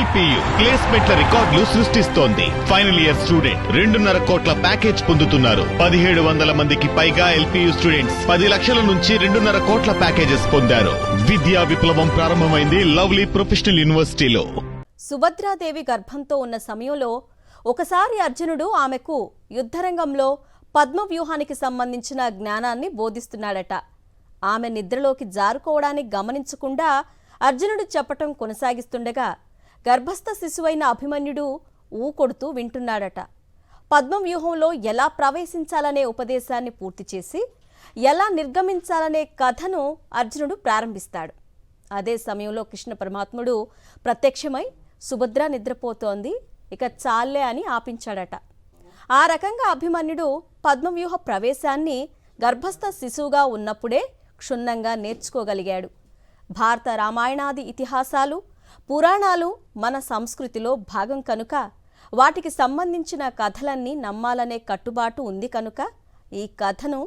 LPU ప్లేస్మెంట్ల రికార్డులు సృష్టిస్తోంది. Final year student 2.5 కోట్ల ప్యాకేజ్ పొందుతున్నారు. 1700 మందికి పైగా ఎల్పియు స్టూడెంట్స్ 10 లక్షల నుంచి 2.5 కోట్ల ప్యాకేజెస్ పొందారు. విద్యా విప్లవం ప్రారంభమైంది లవ్లీ ప్రొఫెషనల్ యూనివర్సిటీలో. సుభద్రాదేవి గర్భంతో ఉన్న సమయంలో ఒకసారి అర్జునుడు ఆమెకు యుద్ధరంగంలో పద్మవ్యూహానికి సంబంధించిన జ్ఞానాన్ని బోధిస్తున్నాడట. ఆమె నిద్రలోకి జారుకోవడాన్ని గమనించకుండా అర్జునుడు చెప్పటం కొనసాగిస్తుండగా గర్భస్థ శిశువైన అభిమన్యుడు ఊకొడుతూ వింటున్నాడట. పద్మవ్యూహంలో ఎలా ప్రవేశించాలనే ఉపదేశాన్ని పూర్తి చేసి ఎలా నిర్గమించాలనే కథను అర్జునుడు ప్రారంభిస్తాడు. అదే సమయంలో కృష్ణ పరమాత్ముడు ప్రత్యక్షమై సుభద్ర నిద్రపోతోంది, ఇక చాలే అని ఆపించాడట. ఆ రకంగా అభిమన్యుడు పద్మవ్యూహ ప్రవేశాన్ని గర్భస్థ శిశువుగా ఉన్నప్పుడే క్షుణ్ణంగా నేర్చుకోగలిగాడు. భారత రామాయణాది ఇతిహాసాలు పురాణాలు మన సంస్కృతిలో భాగం కనుక వాటికి సంబంధించిన కథలన్నీ నమ్మాలనే కట్టుబాటు ఉంది కనుక ఈ కథను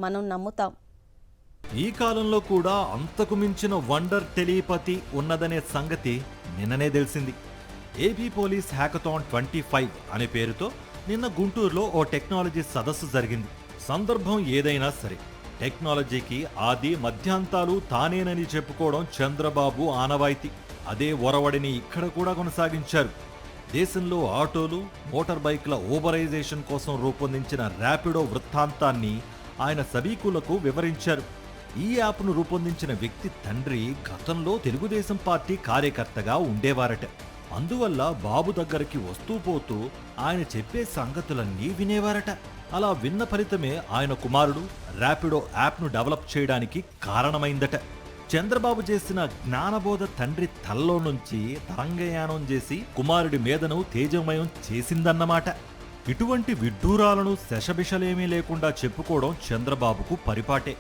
మనం నమ్ముతాం. ఈ కాలంలో కూడా అంతకు మించిన వండర్ టెలిపతి ఉన్నదనే సంగతి నిన్ననే తెలిసింది. ఏపీ పోలీస్ హ్యాకథాన్ 25 అనే పేరుతో నిన్న గుంటూరులో ఓ టెక్నాలజీ సదస్సు జరిగింది. సందర్భం ఏదైనా సరే టెక్నాలజీకి ఆది మధ్యాంతాలు తానేనని చెప్పుకోవడం చంద్రబాబు ఆనవాయితీ. అదే ఒరవడిని ఇక్కడ కూడా కొనసాగించారు. దేశంలో ఆటోలు మోటార్ బైక్ల ఓబరైజేషన్ కోసం రూపొందించిన ర్యాపిడో వృత్తాంతాన్ని ఆయన సభికులకు వివరించారు. ఈ యాప్ను రూపొందించిన వ్యక్తి తండ్రి గతంలో తెలుగుదేశం పార్టీ కార్యకర్తగా ఉండేవారట. అందువల్ల బాబు దగ్గరికి వస్తూ పోతూ ఆయన చెప్పే సంగతులన్నీ వినేవారట. అలా విన్న ఫలితమే ఆయన కుమారుడు ర్యాపిడో యాప్ను డెవలప్ చేయడానికి కారణమైందట. చంద్రబాబు చేసిన జ్ఞానబోధ తండ్రి తల్లో నుంచి తరంగయానం చేసి కుమారుడి మీదను తేజమయం చేసిందన్నమాట. ఇటువంటి విడ్డూరాలను శషబిషలేమీ లేకుండా చెప్పుకోవడం చంద్రబాబుకు పరిపాటే.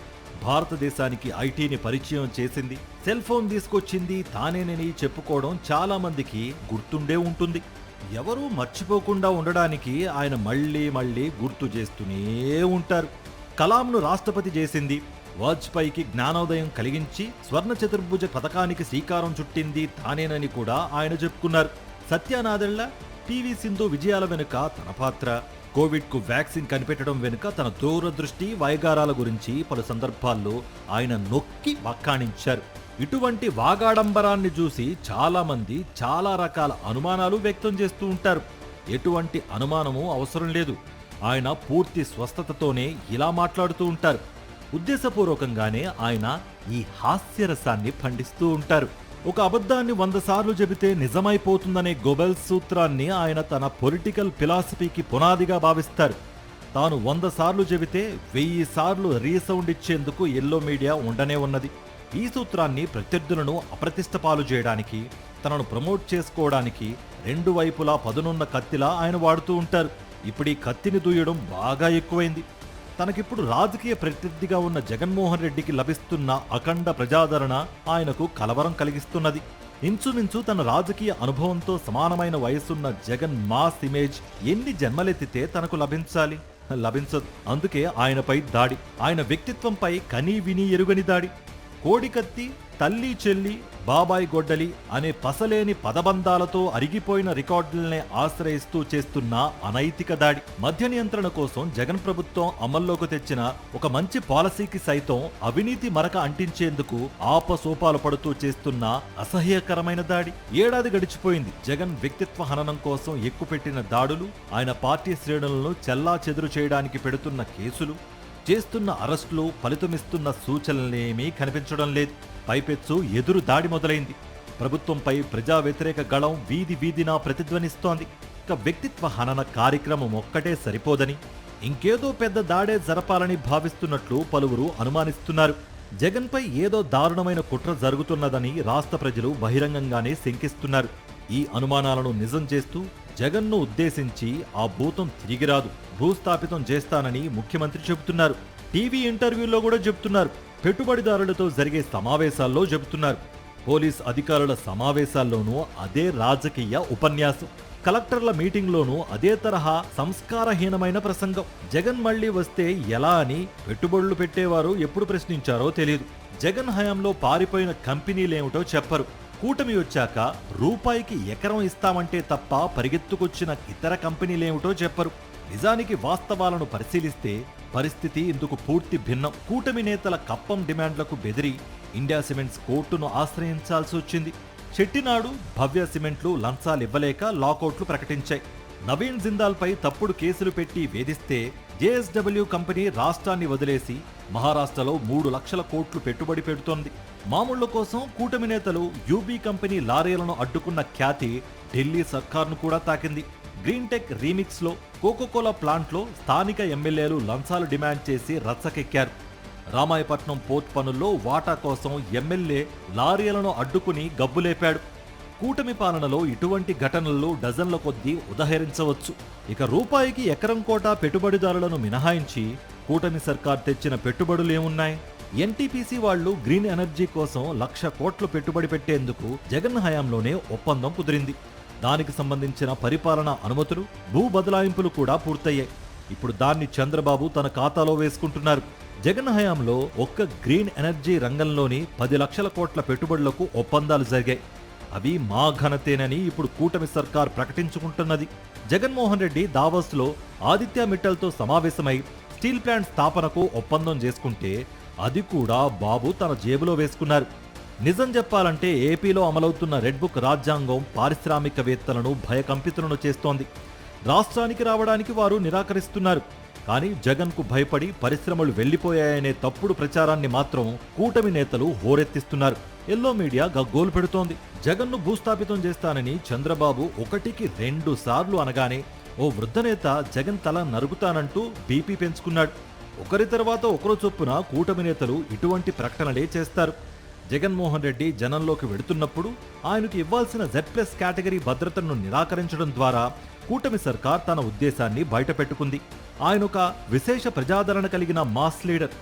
భారతదేశానికి ఐటీని పరిచయం చేసింది, సెల్ ఫోన్ తీసుకొచ్చింది తానేనని చెప్పుకోవడం చాలా మందికి గుర్తుండే ఉంటుంది. ఎవరూ మర్చిపోకుండా ఉండడానికి ఆయన మళ్లీ మళ్లీ గుర్తు చేస్తూనే ఉంటారు. కలాంను రాష్ట్రపతి చేసింది, వాజ్పేయికి జ్ఞానోదయం కలిగించి స్వర్ణ చతుర్భుజ పథకానికి శ్రీకారం చుట్టింది తానేనని కూడా ఆయన చెప్పుకున్నారు. సత్యానాదెళ్ల పివి సింధు విజయాల వెనుక తన పాత్ర, కోవిడ్కు వ్యాక్సిన్ కనిపెట్టడం వెనుక తన దూరదృష్టి వైగారాల గురించి పలు సందర్భాల్లో ఆయన నొక్కి వక్కాణించారు. ఇటువంటి వాగాడంబరాన్ని చూసి చాలా మంది చాలా రకాల అనుమానాలు వ్యక్తం చేస్తూ ఉంటారు. ఎటువంటి అనుమానము అవసరం లేదు. ఆయన పూర్తి స్వస్థతతోనే ఇలా మాట్లాడుతూ ఉంటారు. ఉద్దేశపూర్వకంగానే ఆయన ఈ హాస్యరసాన్ని పండిస్తూ ఉంటారు. ఒక అబద్ధాన్ని 100 సార్లు చెబితే నిజమైపోతుందనే గోబెల్స్ సూత్రాన్ని ఆయన తన పొలిటికల్ ఫిలాసఫీకి పునాదిగా భావిస్తారు. తాను 100 సార్లు చెబితే 1000 సార్లు రీసౌండ్ ఇచ్చేందుకు ఎల్లో మీడియా ఉండనే ఉన్నది. ఈ సూత్రాన్ని ప్రత్యర్థులను అప్రతిష్ట పాలు చేయడానికి, తనను ప్రమోట్ చేసుకోవడానికి రెండు వైపులా పదునున్న కత్తిలా ఆయన వాడుతూ ఉంటారు. ఇప్పుడు ఈ కత్తిని దూయడం బాగా ఎక్కువైంది. తనకిప్పుడు రాజకీయ ప్రత్యర్థిగా ఉన్న జగన్మోహన్ రెడ్డికి లభిస్తున్న అఖండ ప్రజాదరణ ఆయనకు కలవరం కలిగిస్తున్నది. ఇంచుమించు తన రాజకీయ అనుభవంతో సమానమైన వయసున్న జగన్ మాస్ ఇమేజ్ ఎన్ని జన్మలెత్తితే తనకు లభించదు. అందుకే ఆయనపై దాడి, ఆయన వ్యక్తిత్వంపై కనీ విని ఎరుగని దాడి. కోడికత్తి, తల్లి చెల్లి, బాబాయ్ గొడ్డలి అనే పసలేని పదబంధాలతో అరిగిపోయిన రికార్డులనే ఆశ్రయిస్తూ చేస్తున్న అనైతిక దాడి. మద్య నియంత్రణ కోసం జగన్ ప్రభుత్వం అమల్లోకి తెచ్చిన ఒక మంచి పాలసీకి సైతం అవినీతి మరక అంటించేందుకు ఆపసోపాలు పడుతూ చేస్తున్న అసహ్యకరమైన దాడి. ఏడాది గడిచిపోయింది. జగన్ వ్యక్తిత్వ హననం కోసం ఎక్కుపెట్టిన దాడులు, ఆయన పార్టీ శ్రేణులను చెల్లా చెదురు చేయడానికి పెడుతున్న కేసులు, చేస్తున్న అరెస్టులు ఫలితమిస్తున్న సూచనలేమీ కనిపించడం లేదు. పైపెచ్చు ఎదురు దాడి మొదలైంది. ప్రభుత్వంపై ప్రజా వ్యతిరేక గళం వీధి వీధినా ప్రతిధ్వనిస్తోంది. ఇక వ్యక్తిత్వ హనన కార్యక్రమం ఒక్కటే సరిపోదని ఇంకేదో పెద్ద దాడే జరపాలని భావిస్తున్నట్లు పలువురు అనుమానిస్తున్నారు. జగన్పై ఏదో దారుణమైన కుట్ర జరుగుతున్నదని రాష్ట్ర ప్రజలు బహిరంగంగానే శంకిస్తున్నారు. ఈ అనుమానాలను నిజం చేస్తూ జగన్ను ఉద్దేశించి ఆ భూతం తిరిగిరాదు, భూస్థాపితం చేస్తానని ముఖ్యమంత్రి చెబుతున్నారు. టీవీ ఇంటర్వ్యూల్లో కూడా చెబుతున్నారు. పెట్టుబడిదారులతో జరిగే సమావేశాల్లో చెబుతున్నారు. పోలీస్ అధికారుల సమావేశాల్లోనూ అదే రాజకీయ ఉపన్యాసం. కలెక్టర్ల మీటింగ్లోనూ అదే తరహా సంస్కారహీనమైన ప్రసంగం. జగన్ మళ్లీ వస్తే ఎలా అని పెట్టుబడులు పెట్టేవారు ఎప్పుడు ప్రశ్నించారో తెలియదు. జగన్ హయాంలో పారిపోయిన కంపెనీలేమిటో చెప్పరు. కూటమి వచ్చాక రూపాయికి ఎకరం ఇస్తామంటే తప్ప పరిగెత్తుకొచ్చిన ఇతర కంపెనీలేమిటో చెప్పరు. నిజానికి వాస్తవాలను పరిశీలిస్తే పరిస్థితి ఇందుకు పూర్తి భిన్నం. కూటమి నేతల కప్పం డిమాండ్లకు బెదిరి ఇండియా సిమెంట్స్ కోర్టును ఆశ్రయించాల్సి వచ్చింది. చెట్టినాడు, భవ్య సిమెంట్లు లంచాలివ్వలేక లాకౌట్లు ప్రకటించాయి. నవీన్ జిందాల్పై తప్పుడు కేసులు పెట్టి వేధిస్తే జేఎస్డబ్ల్యూ కంపెనీ రాష్ట్రాన్ని వదిలేసి మహారాష్ట్రలో 3 లక్షల కోట్లు పెట్టుబడి పెడుతోంది. మామూళ్ల కోసం కూటమి నేతలు యూబీ కంపెనీ లారీలను అడ్డుకున్న ఖ్యాతి ఢిల్లీ సర్కార్ను కూడా తాకింది. గ్రీన్ టెక్ రీమిక్స్ లో కోకోకోలా ప్లాంట్లో స్థానిక ఎమ్మెల్యేలు లంచాలు డిమాండ్ చేసి రచ్చకెక్కారు. రామాయపట్నం పోర్ట్ పనుల్లో వాటా కోసం ఎమ్మెల్యే లారీలను అడ్డుకుని గబ్బులేపాడు. కూటమి పాలనలో ఇటువంటి ఘటనలు డజన్ల కొద్దీ ఉదహరించవచ్చు. ఇక రూపాయికి ఎకరం కోటా పెట్టుబడిదారులను మినహాయించి కూటమి సర్కార్ తెచ్చిన పెట్టుబడులేమున్నాయి? ఎన్టీపీసీ వాళ్లు గ్రీన్ ఎనర్జీ కోసం 1,00,000 కోట్లు పెట్టుబడి పెట్టేందుకు జగన్ హయాంలోనే ఒప్పందం కుదిరింది. దానికి సంబంధించిన పరిపాలనా అనుమతులు, భూ బదలాయింపులు కూడా పూర్తయ్యాయి. ఇప్పుడు దాన్ని చంద్రబాబు తన ఖాతాలో వేసుకుంటున్నారు. జగన్ హయాంలో ఒక్క గ్రీన్ ఎనర్జీ రంగంలోని 10 లక్షల కోట్ల పెట్టుబడులకు ఒప్పందాలు జరిగాయి. అవి మా ఘనతేనని ఇప్పుడు కూటమి సర్కార్ ప్రకటించుకుంటున్నది. జగన్మోహన్ రెడ్డి దావోస్లో ఆదిత్య మిట్టల్తో సమావేశమై స్టీల్ ప్లాంట్ స్థాపనకు ఒప్పందం చేసుకుంటే అది కూడా బాబు తన జేబులో వేసుకున్నారు. నిజం చెప్పాలంటే ఏపీలో అమలవుతున్న రెడ్ బుక్ రాజ్యాంగం పారిశ్రామికవేత్తలను భయకంపితులను చేస్తోంది. రాష్ట్రానికి రావడానికి వారు నిరాకరిస్తున్నారు. కానీ జగన్కు భయపడి పరిశ్రమలు వెళ్లిపోయాయనే తప్పుడు ప్రచారాన్ని మాత్రం కూటమి నేతలు హోరెత్తిస్తున్నారు. ఎల్లో మీడియా గగ్గోలు పెడుతోంది. జగన్ను భూస్థాపితం చేస్తానని చంద్రబాబు 1కి 2 సార్లు అనగానే ఓ వృద్ధ నేత జగన్ తల నరుగుతానంటూ బీపీ పెంచుకున్నాడు. ఒకరి తర్వాత ఒకరు చొప్పున కూటమి నేతలు ఇటువంటి ప్రకటనలే చేస్తారు. జగన్మోహన్ రెడ్డి జనంలోకి వెడుతున్నప్పుడు ఆయనకు ఇవ్వాల్సిన Z+ కేటగిరీ భద్రతను నిరాకరించడం ద్వారా కూటమి సర్కార్ తన ఉద్దేశాన్ని బయటపెట్టుకుంది. ఆయన ఒక విశేష ప్రజాదరణ కలిగిన మాస్ లీడర్.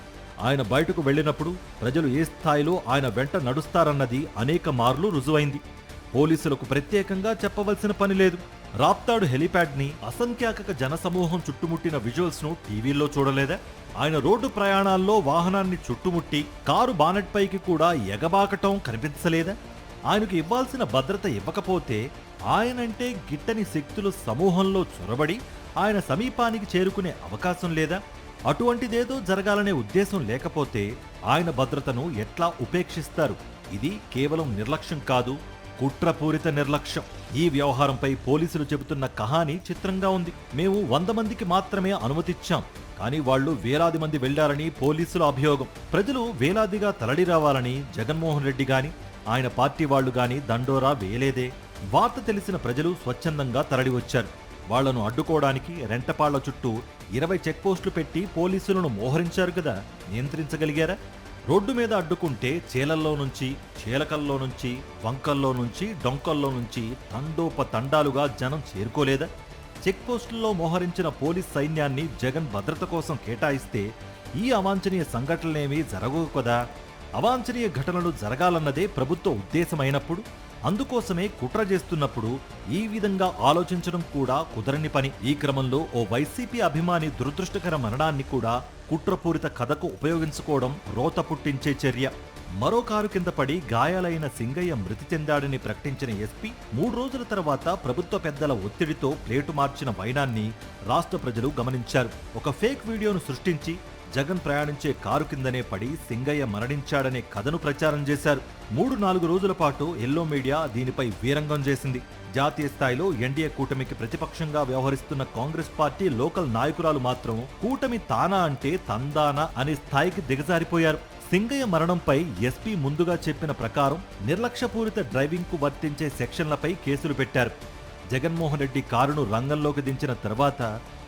ఆయన బయటకు వెళ్లినప్పుడు ప్రజలు ఏ స్థాయిలో ఆయన వెంట నడుస్తారన్నది అనేక మార్లు రుజువైంది. పోలీసులకు ప్రత్యేకంగా చెప్పవలసిన పని లేదు. రాప్తాడు హెలిప్యాడ్ ని అసంఖ్యాక జనసమూహం చుట్టుముట్టిన విజువల్స్ ను టీవీల్లో చూడలేదా? ఆయన రోడ్డు ప్రయాణాల్లో వాహనాన్ని చుట్టుముట్టి కారు బానెట్ పైకి కూడా ఎగబాకటం కనిపించలేదా? ఆయనకు ఇవ్వాల్సిన భద్రత ఇవ్వకపోతే ఆయనంటే గిట్టని శక్తులు సమూహంలో చొరబడి ఆయన సమీపానికి చేరుకునే అవకాశం లేదా? అటువంటిదేదో జరగాలనే ఉద్దేశం లేకపోతే ఆయన భద్రతను ఎట్లా ఉపేక్షిస్తారు? ఇది కేవలం నిర్లక్ష్యం కాదు, కుట్రపూరిత నిర్లక్ష్యం. ఈ వ్యవహారంపై పోలీసులు చెబుతున్న కహాని చిత్రంగా ఉంది. మేము 100 మందికి మాత్రమే అనుమతిచ్చాం, కానీ వాళ్లు వేలాది మంది వెళ్లారని పోలీసుల అభియోగం. ప్రజలు వేలాదిగా తరలి రావాలని జగన్మోహన్ రెడ్డి గాని ఆయన పార్టీ వాళ్లు గాని దండోరా వేయలేదే. వార్త తెలిసిన ప్రజలు స్వచ్ఛందంగా తరలి వచ్చారు. వాళ్లను అడ్డుకోవడానికి రెంటపాళ్ల చుట్టూ 20 చెక్పోస్టులు పెట్టి పోలీసులను మోహరించారు కదా, నియంత్రించగలిగారా? రోడ్డు మీద అడ్డుకుంటే చేలల్లో నుంచి, చేలకల్లో నుంచి, వంకల్లో నుంచి, డొంకల్లో నుంచి తండోపతండాలుగా జనం చేరుకోలేదా? చెక్పోస్టుల్లో మోహరించిన పోలీస్ సైన్యాన్ని జగన్ భద్రత కోసం కేటాయిస్తే ఈ అవాంఛనీయ సంఘటనలేమీ జరగవు కదా. అవాంఛనీయ ఘటనలు జరగాలన్నదే ప్రభుత్వ ఉద్దేశమైనప్పుడు, అందుకోసమే కుట్ర చేస్తున్నప్పుడు ఈ విధంగా ఆలోచించడం కూడా కుదరని పని. ఈ క్రమంలో ఓ వైసీపీ అభిమాని దురదృష్టకర మరణాన్ని కూడా కుట్రపూరిత కథకు ఉపయోగించుకోవడం రోత పుట్టించే చర్య. మరో కారు కింద పడి గాయాలైన సింగయ్య మృతి చెందాడని ప్రకటించిన ఎస్పీ 3 రోజుల తర్వాత ప్రభుత్వ పెద్దల ఒత్తిడితో ప్లేటు మార్చిన వైనాన్ని రాష్ట్ర ప్రజలు గమనించారు. ఒక ఫేక్ వీడియోను సృష్టించి జగన్ ప్రయాణించే కారు కిందనే పడి సింగయ్య మరణించాడనే కథను ప్రచారం చేశారు. 3-4 రోజుల పాటు ఎల్లో మీడియా దీనిపై వీరంగం చేసింది. జాతీయ స్థాయిలో ఎన్డీఏ కూటమికి ప్రతిపక్షంగా వ్యవహరిస్తున్న కాంగ్రెస్ పార్టీ లోకల్ నాయకురాలు మాత్రం కూటమి తానా అంటే తందానా అనే స్థాయికి దిగజారిపోయారు. సింగయ్య మరణంపై ఎస్పీ ముందుగా చెప్పిన ప్రకారం నిర్లక్ష్యపూరిత డ్రైవింగ్ కు వర్తించే సెక్షన్లపై కేసులు పెట్టారు. జగన్మోహన్ రెడ్డి కారును రంగంలోకి దించిన తర్వాత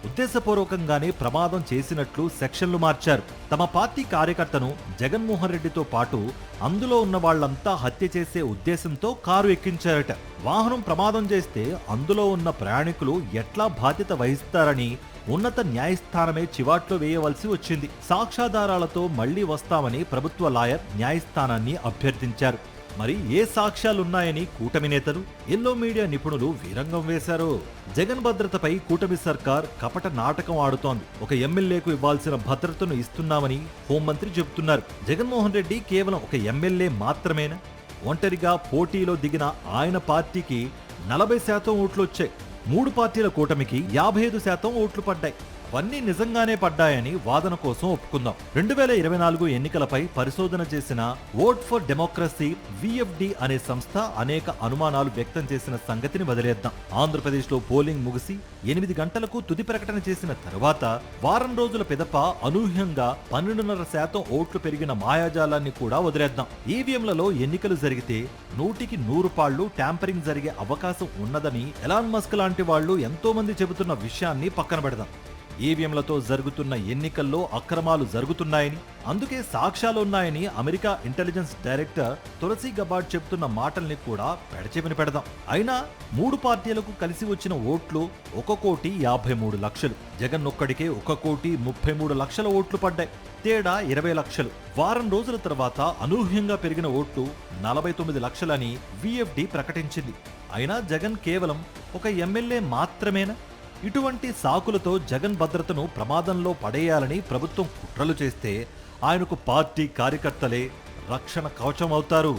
ఉద్దేశపూర్వకంగానే ప్రమాదం చేసినట్లు సెక్షన్లు మార్చారు. తమ పార్టీ కార్యకర్తను జగన్మోహన్ రెడ్డితో పాటు అందులో ఉన్న వాళ్లంతా హత్య చేసే ఉద్దేశంతో కారు ఎక్కించారట. వాహనం ప్రమాదం చేస్తే అందులో ఉన్న ప్రయాణికులు ఎట్లా బాధ్యత వహిస్తారని ఉన్నత న్యాయస్థానమే చివాట్లో వేయవలసి వచ్చింది. సాక్ష్యాధారాలతో మళ్లీ వస్తామని ప్రభుత్వ లాయర్ న్యాయస్థానాన్ని అభ్యర్థించారు. మరి ఏ సాక్ష్యాలున్నాయని కూటమి నేతలు, ఎల్లో మీడియా నిపుణులు వీరంగం వేశారు. జగన్ భద్రతపై కూటమి సర్కార్ కపట నాటకం ఆడుతోంది. ఒక ఎమ్మెల్యేకు ఇవ్వాల్సిన భద్రతను ఇస్తున్నామని హోంమంత్రి చెబుతున్నారు. జగన్మోహన్ రెడ్డి కేవలం ఒక ఎమ్మెల్యే మాత్రమేనా? ఒంటరిగా పోటీలో దిగిన ఆయన పార్టీకి 40% ఓట్లు వచ్చాయి. 3 పార్టీల కూటమికి 55% ఓట్లు పడ్డాయి. అవన్నీ నిజంగానే పడ్డాయని వాదన కోసం ఒప్పుకుందాం. 2024 ఎన్నికలపై పరిశోధన చేసిన ఓట్ ఫర్ డెమోక్రసీ VFD అనే సంస్థ అనేక అనుమానాలు వ్యక్తం చేసిన సంగతిని వదిలేద్దాం. ఆంధ్రప్రదేశ్లో పోలింగ్ ముగిసి 8 గంటలకు తుది ప్రకటన చేసిన తర్వాత వారం రోజుల పిదప అనూహ్యంగా 12.5% ఓట్లు పెరిగిన మాయాజాలాన్ని కూడా వదిలేద్దాం. ఈవీఎంలలో ఎన్నికలు జరిగితే 100కి 100 పాళ్లు ట్యాంపరింగ్ జరిగే అవకాశం ఉన్నదని ఎలాన్ మస్క్ లాంటి వాళ్లు ఎంతో మంది చెబుతున్న విషయాన్ని పక్కన పెడదాం. ఈవీఎంలతో జరుగుతున్న ఎన్నికల్లో అక్రమాలు జరుగుతున్నాయని, అందుకే సాక్ష్యాలున్నాయని America intelligence director Tulsi Gabbard చెబుతున్న మాటల్ని కూడా పెడచెవిన పెడదాం. అయినా 3 పార్టీలకు కలిసి వచ్చిన ఓట్లు 1,53,00,000. జగన్ ఒక్కడికే 1,33,00,000 ఓట్లు పడ్డాయి. తేడా 20 లక్షలు. వారం రోజుల తర్వాత అనూహ్యంగా పెరిగిన ఓట్లు 49 లక్షలని VFD ప్రకటించింది. అయినా జగన్ కేవలం ఒక ఎమ్మెల్యే మాత్రమేనా? ఇటువంటి సాకులతో జగన్ భద్రతను ప్రమాదంలో పడేయాలని ప్రభుత్వం కుట్రలు చేస్తే ఆయనకు పార్టీ కార్యకర్తలే రక్షణ కవచం అవుతారు.